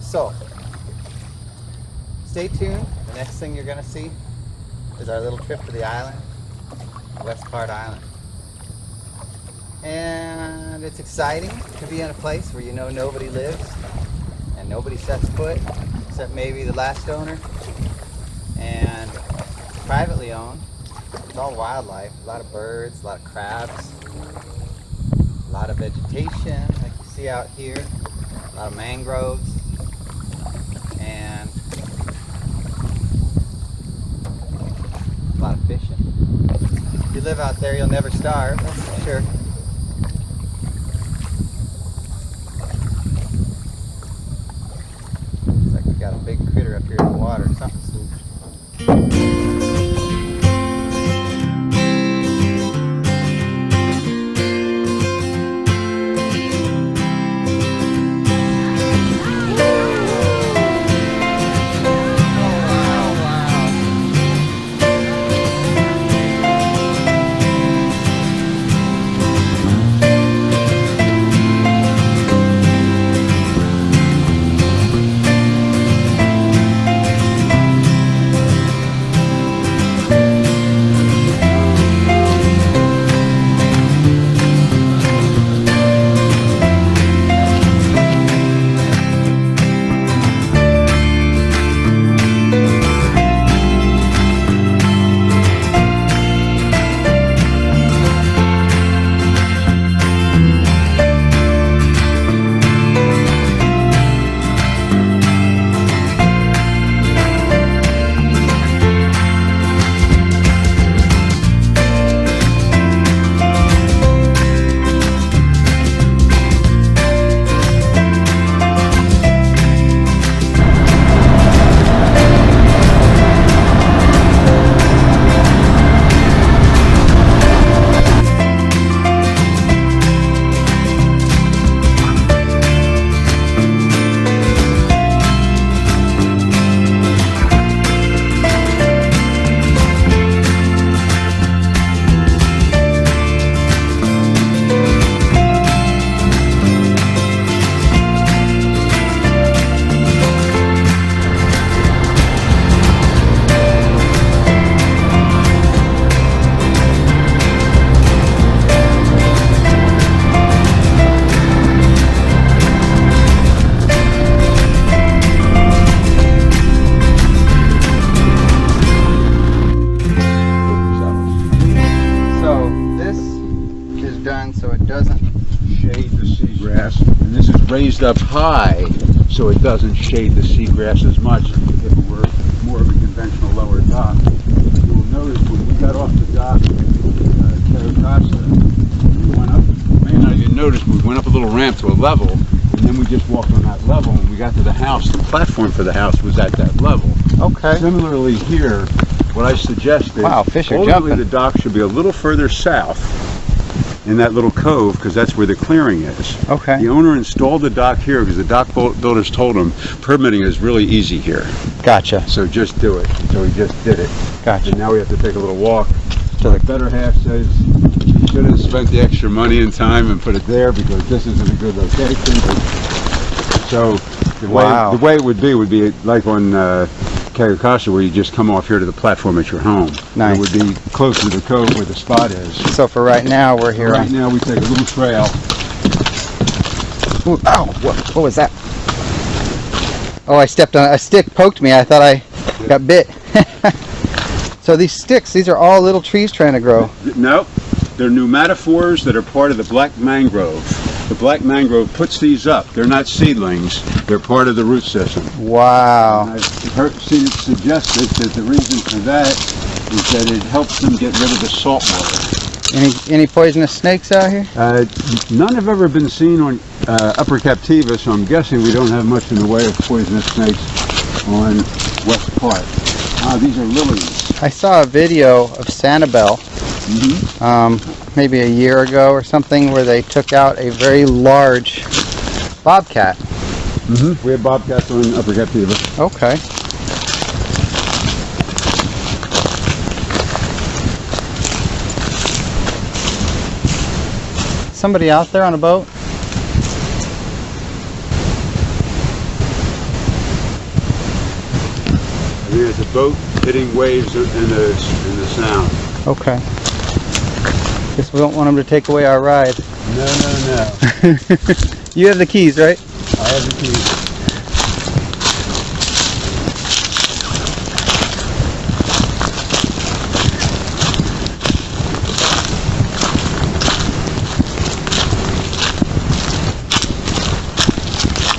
So, stay tuned. The next thing you're going to see is our little trip to the island, West Part Island. And it's exciting to be in a place where you know nobody lives and nobody sets foot except maybe the last owner. And it's privately owned. It's all wildlife, a lot of birds, a lot of crabs, a lot of vegetation like you see out here, a lot of mangroves, and a lot of fishing. If you live out there, you'll never starve, that's for sure. Looks like we got a big critter up here in the water, something swooped. Raised up high so it doesn't shade the seagrass as much if it were more of a conventional lower dock. You will notice when we got off the dock at Cayo Costa, we went up, man, I didn't notice, we went up a little ramp to a level, and then we just walked on that level. When we got to the house, the platform for the house was at that level. Okay. Similarly here, what I suggest is, wow, fish are ultimately jumping. The dock should be a little further south in that little cove, because that's where the clearing is. Okay. The owner installed the dock here because the dock builders told him permitting is really easy here. Gotcha. So just do it. So he just did it. Gotcha. And now we have to take a little walk. So the better half says you should have spent the extra money and time and put it there because this isn't a good location. So the way it would be like on Cayo Costa, where you just come off here to the platform at your home. Nice. It would be close to the cove where the spot is. So for right now, we're here. Right now we take a little trail. Ooh, ow! What was that? Oh, I stepped on a stick, poked me. I thought I got bit. So these sticks, these are all little trees trying to grow. No, they're pneumatophores that are part of the black mangrove. The black mangrove puts these up. They're not seedlings. They're part of the root system. Wow. And I've seen it suggested that the reason for that is that it helps them get rid of the salt water. Any poisonous snakes out here? None have ever been seen on Upper Captiva, so I'm guessing we don't have much in the way of poisonous snakes on West Part. These are lilies. I saw a video of Sanibel, maybe a year ago or something, where they took out a very large bobcat. We have bobcats on Upper Captiva. Okay. Somebody out there on a boat? mean, it's a boat hitting waves in the sound. Okay. Guess we don't want them to take away our ride. No, no, no. You have the keys, right? I have the keys.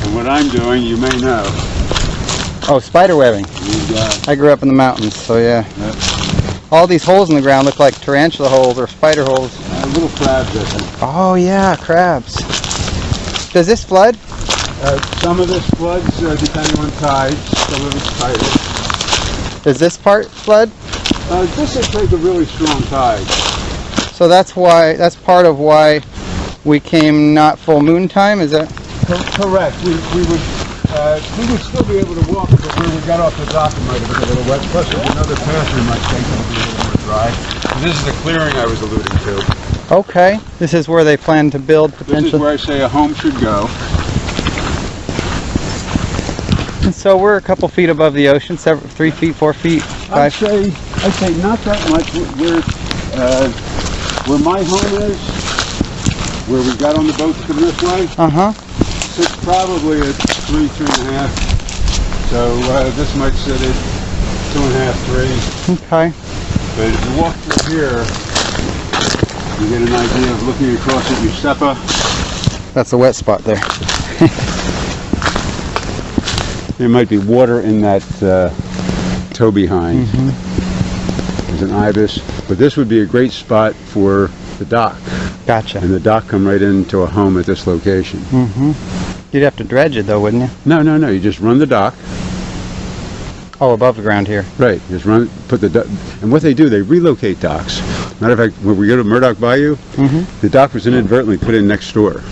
And what I'm doing, you may know. Oh, spider webbing. I grew up in the mountains, so yeah. Yep. All these holes in the ground look like tarantula holes or spider holes. Little crabs, I think. Oh yeah, crabs. Does this flood? Some of this floods depending on tides. Some of it's tidal. Does this part flood? This is like a really strong tide. So that's part of why we came not full moon time, is that? Correct. We would still be able to walk, but where we got off the dock, it might have been a little wet. Plus, there's another path we might take that would be a little more dry. So this is the clearing I was alluding to. Okay. This is where they plan to build potentially. This is where I say a home should go. And so we're a couple feet above the ocean, 3 feet, 4 feet, 5. I'd say not that much. Where my home is, where we got on the boat to come this way. It's probably at 3.5. So this might sit at 2.5, 3. Okay. But if you walk through here, you get an idea of looking across at Usepa. That's a wet spot there. There might be water in that tow behind. There's an ibis, but this would be a great spot for the dock. Gotcha. And the dock come right into a home at this location. You'd have to dredge it though, wouldn't you? No, you just run the dock. Oh, above the ground here. Right, just put the dock, and what they do, they relocate docks. Matter of fact, when we go to Murdoch Bayou, the dock was inadvertently put in next door.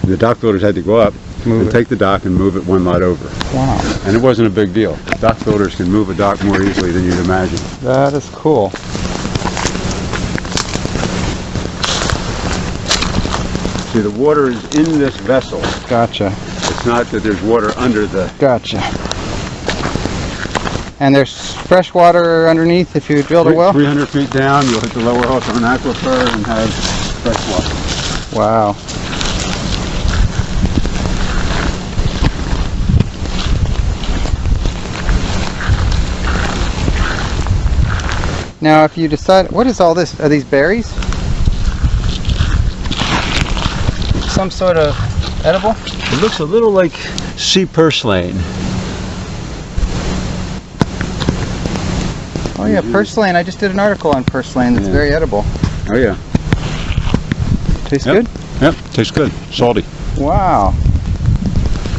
And the dock builders had to go up and take the dock and move it one lot over. Wow. And it wasn't a big deal. Dock builders can move a dock more easily than you'd imagine. That is cool. See, the water is in this vessel. Gotcha. It's not that there's water under the... Gotcha. And there's fresh water underneath if you drill a well? 300 feet down, you'll hit the lower Hawthorne Aquifer and have fresh water. Wow. Now, if you decide, what is all this? Are these berries? Some sort of edible? It looks a little like sea purslane. Oh yeah, purslane. I just did an article on purslane that's very edible. Oh yeah. Tastes good? Yep, tastes good. Salty. Wow.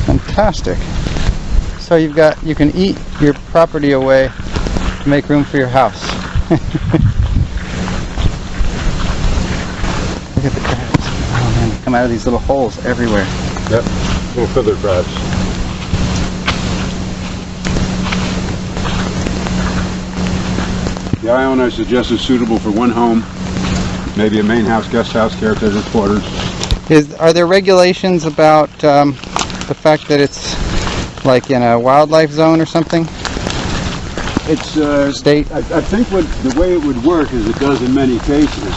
Fantastic. So you can eat your property away to make room for your house. Look at the crabs. Oh man, they come out of these little holes everywhere. Yep, little fiddler crabs. The island I suggest is suitable for one home, maybe a main house, guest house, caretaker's quarters. Are there regulations about the fact that it's like in a wildlife zone or something? It's state. I think the way it would work is it does in many cases.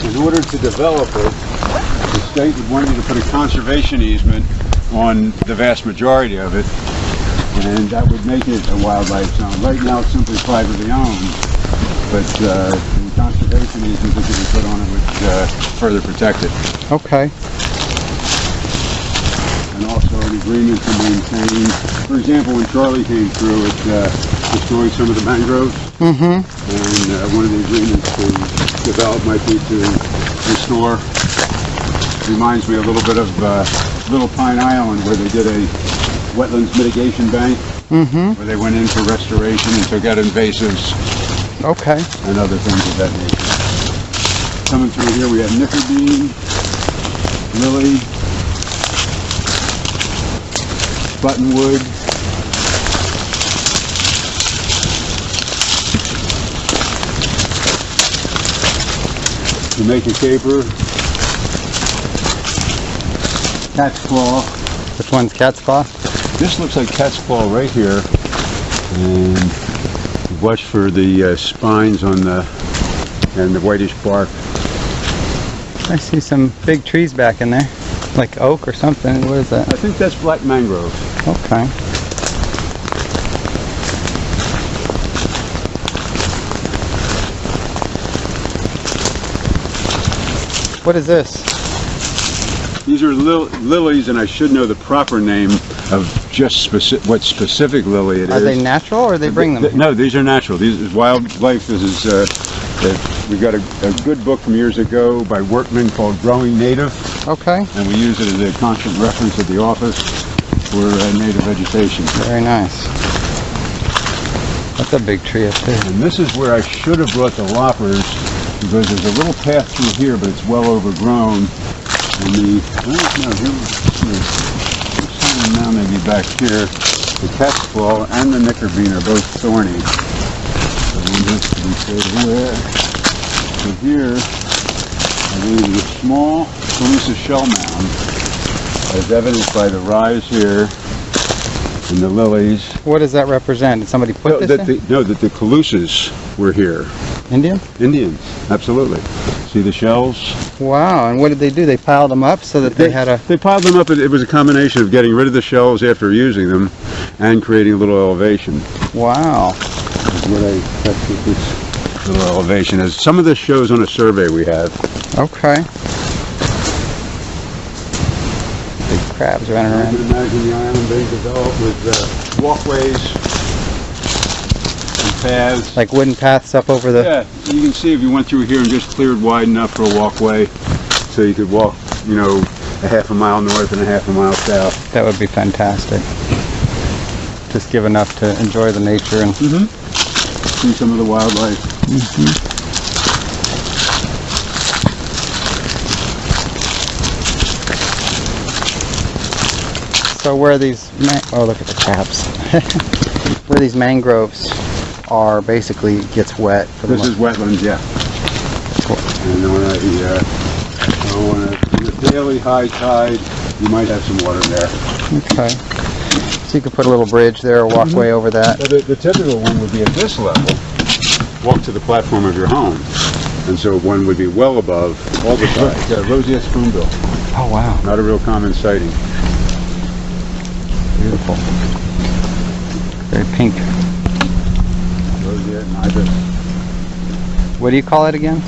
In order to develop it, the state would want you to put a conservation easement on the vast majority of it, and that would make it a wildlife zone. Right now, it's simply privately owned, but the conservation easement that you can put on it would further protect it. Okay. And also an agreement to maintain. For example, when Charlie came through, it destroyed some of the mangroves. And one of the agreements to develop might be to restore. Reminds me a little bit of Little Pine Island, where they did a wetlands mitigation bank, where they went in for restoration and took out invasives. Okay. And other things of that nature. Coming through here, we have Nickerbean, Lily, Buttonwood, Jamaica caper, cat's claw. Which one's cat's claw? This looks like cat's claw right here, and Watch for the spines on the and the whitish bark. I see some big trees back in there, like oak or something. What is that? I think that's black mangrove. Okay. What is this? These are lilies, and I should know the proper name of just what specific lily it is. Are they natural, or they bring them? No, these are natural. These is wildlife. This is we got a good book from years ago by Workman called Growing Native. Okay. And we use it as a constant reference at the office for native vegetation. Very nice. That's a big tree up there. And this is where I should have brought the loppers, because there's a little path through here, but it's well overgrown. And now maybe back here, the cat's claw and the knickerbean are both thorny. So we have to be aware. So here, I believe is a small Calusa shell mound, as evidenced by the rise here and the lilies. What does that represent? Did somebody put this in? That the Calusas were here. Indian? Indians, absolutely. See the shells? Wow, and what did they do? They piled them up so that they had a... They piled them up. It was a combination of getting rid of the shells after using them and creating a little elevation. Wow. That's what this little elevation is. Some of this shows on a survey we have. Okay. Big crabs running I around. can imagine the island being developed with walkways and paths. Like wooden paths up over the... Yeah, you can see if you went through here and just cleared wide enough for a walkway, so you could walk, a half a mile north and a half a mile south. That would be fantastic. Just give enough to enjoy the nature and... See some of the wildlife. So where these... Oh, look at the crabs. Where these mangroves are, basically gets wet. This is wetlands, yeah. Cool. And on a daily high tide, you might have some water there. Okay. So you could put a little bridge there, or walkway over that. Now the typical one would be at this level, walk to the platform of your home. And so one would be well above all the sides. Yeah, roseate spoonbill. Oh, wow. Not a real common sighting. Beautiful. Very pink. Roseate and ibis. What do you call it again?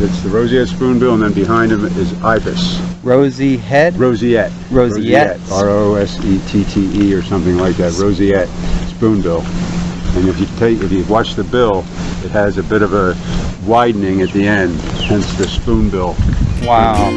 It's the roseate spoonbill, and then behind him is ibis. Rosy head? Roseate. Roseate. R-O-S-E-T-T-E or something like that. Roseate spoonbill. And if you watch the bill, it has a bit of a widening at the end, hence the spoonbill. Wow.